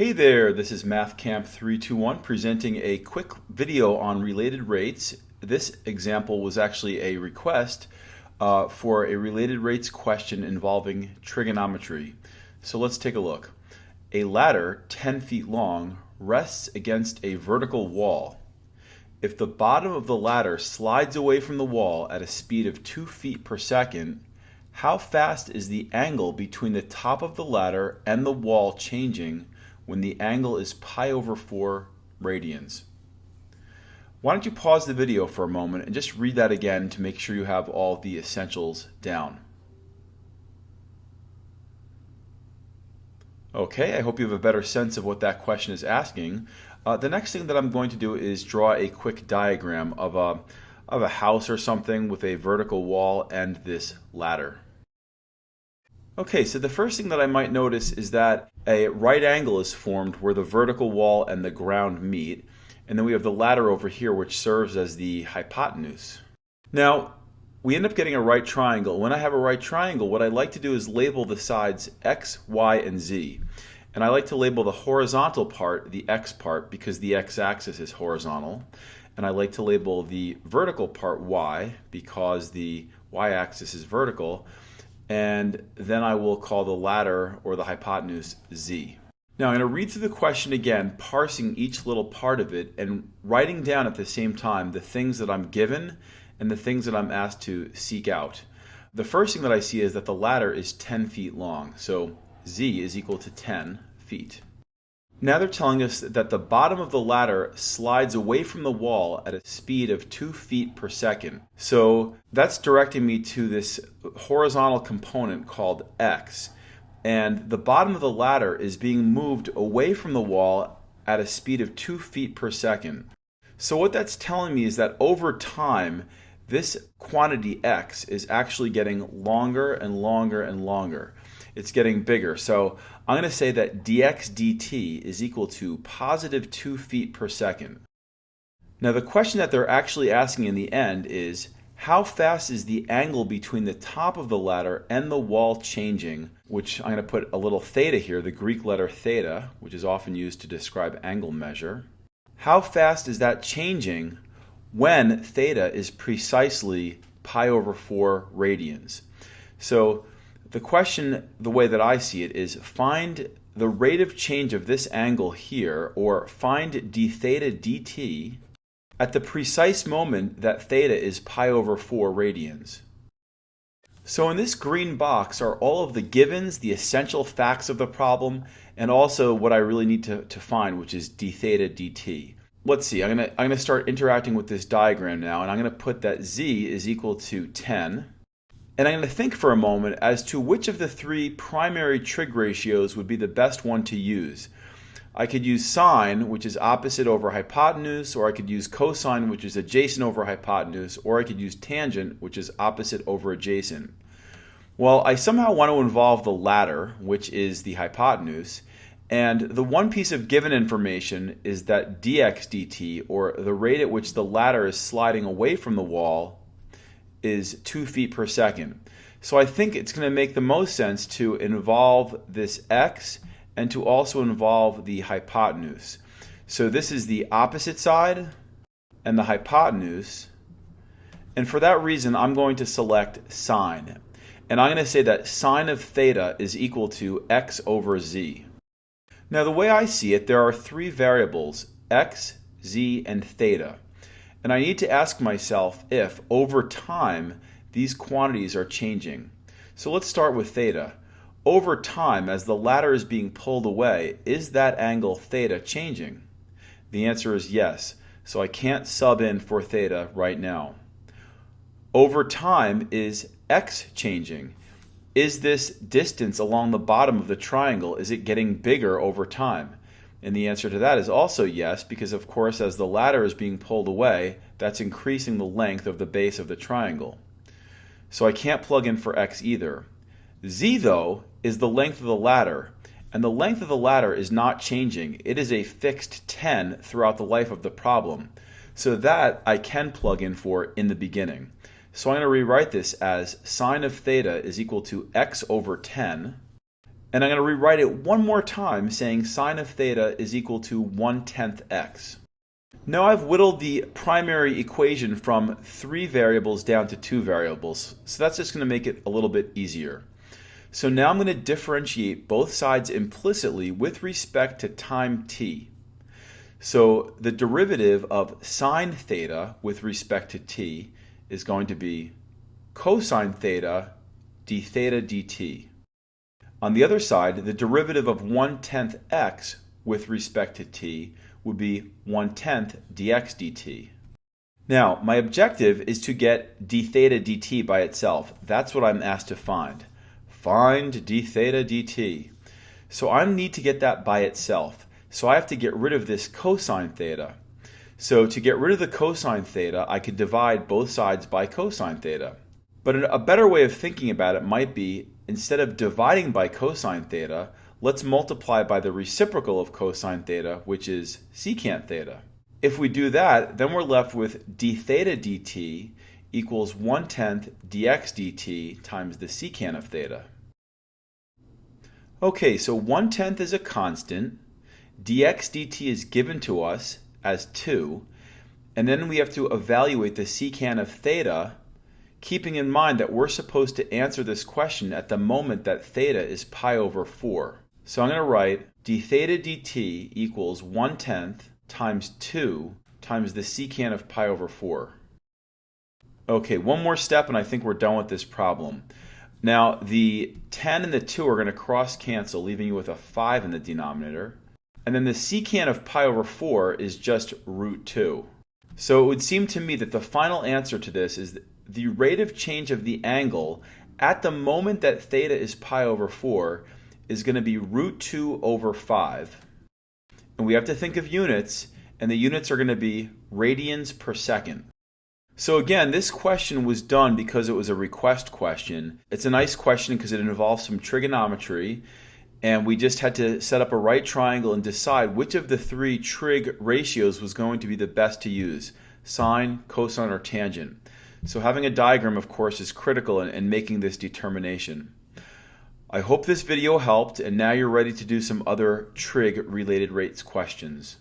Hey there, this is MathCamp321 presenting a quick video on related rates. This example was actually a request for a related rates question involving trigonometry. So let's take a look. A ladder 10 feet long rests against a vertical wall. If the bottom of the ladder slides away from the wall at a speed of 2 feet per second, how fast is the angle between the top of the ladder and the wall changing when the angle is pi/4 radians? Why don't you pause the video for a moment and just read that again to make sure you have all the essentials down. Okay, I hope you have a better sense of what that question is asking. The next thing that I'm going to do is draw a quick diagram of a house or something with a vertical wall and this ladder. Okay, so the first thing that I might notice is that a right angle is formed where the vertical wall and the ground meet, and then we have the ladder over here which serves as the hypotenuse. Now, we end up getting a right triangle. When I have a right triangle, what I like to do is label the sides x, y, and z. And I like to label the horizontal part the x part because the x-axis is horizontal. And I like to label the vertical part y because the y-axis is vertical. And then I will call the ladder or the hypotenuse z. Now I'm going to read through the question again, parsing each little part of it and writing down at the same time the things that I'm given and the things that I'm asked to seek out. The first thing that I see is that the ladder is 10 feet long, so z is equal to 10 feet. Now they're telling us that the bottom of the ladder slides away from the wall at a speed of 2 feet per second. So that's directing me to this horizontal component called x. And the bottom of the ladder is being moved away from the wall at a speed of 2 feet per second. So what that's telling me is that over time, this quantity x is actually getting longer and longer and longer. It's getting bigger. So I'm going to say that dx dt is equal to positive 2 feet per second. Now the question that they're actually asking in the end is, how fast is the angle between the top of the ladder and the wall changing? Which I'm going to put a little theta here, the Greek letter theta, which is often used to describe angle measure. How fast is that changing when theta is precisely pi/4 radians? So the question, the way that I see it, is find the rate of change of this angle here, or find d theta dt at the precise moment that theta is pi/4 radians. So in this green box are all of the givens, the essential facts of the problem, and also what I really need to find, which is d theta dt. Let's see, I'm gonna start interacting with this diagram now, and I'm gonna put that z is equal to 10. And I'm going to think for a moment as to which of the three primary trig ratios would be the best one to use. I could use sine, which is opposite over hypotenuse, or I could use cosine, which is adjacent over hypotenuse, or I could use tangent, which is opposite over adjacent. Well, I somehow want to involve the latter, which is the hypotenuse, and the one piece of given information is that dx dt, or the rate at which the ladder is sliding away from the wall, is 2 feet per second. So I think it's going to make the most sense to involve this x and to also involve the hypotenuse. So this is the opposite side and the hypotenuse. And for that reason, I'm going to select sine. And I'm going to say that sine of theta is equal to x over z. Now the way I see it, there are three variables, x, z, and theta. And I need to ask myself if, over time, these quantities are changing. So let's start with theta. Over time, as the ladder is being pulled away, is that angle theta changing? The answer is yes. So I can't sub in for theta right now. Over time, is x changing? Is this distance along the bottom of the triangle, is it getting bigger over time? And the answer to that is also yes, because of course as the ladder is being pulled away, that's increasing the length of the base of the triangle. So I can't plug in for x either. Z though is the length of the ladder, and the length of the ladder is not changing. It is a fixed 10 throughout the life of the problem. So that I can plug in for in the beginning. So I'm going to rewrite this as sine of theta is equal to x over 10. And I'm going to rewrite it one more time, saying sine of theta is equal to 1/10 x. Now I've whittled the primary equation from 3 variables down to 2 variables, so that's just going to make it a little bit easier. So now I'm going to differentiate both sides implicitly with respect to time t. So the derivative of sine theta with respect to t is going to be cosine theta d theta dt. On the other side, the derivative of 1/10 x with respect to t would be 1/10 dx dt. Now, my objective is to get d theta dt by itself. That's what I'm asked to find. Find d theta dt. So I need to get that by itself. So I have to get rid of this cosine theta. So to get rid of the cosine theta, I could divide both sides by cosine theta. But a better way of thinking about it might be, instead of dividing by cosine theta, let's multiply by the reciprocal of cosine theta, which is secant theta. If we do that, then we're left with d theta dt equals 1/10 dx dt times the secant of theta. Okay, so 1/10 is a constant, dx dt is given to us as 2, and then we have to evaluate the secant of theta, keeping in mind that we're supposed to answer this question at the moment that theta is pi over 4. So I'm going to write d theta dt equals 1/10 times 2 times the secant of pi over 4. Okay, one more step and I think we're done with this problem. Now the 10 and the 2 are going to cross cancel, leaving you with a 5 in the denominator. And then the secant of pi over 4 is just root 2. So it would seem to me that the final answer to this is the rate of change of the angle at the moment that theta is pi over 4 is going to be root 2 over 5. And we have to think of units, and the units are going to be radians per second. So again, this question was done because it was a request question. It's a nice question because it involves some trigonometry, and we just had to set up a right triangle and decide which of the 3 trig ratios was going to be the best to use, sine, cosine, or tangent. So having a diagram, of course, is critical in making this determination. I hope this video helped, and now you're ready to do some other trig related rates questions.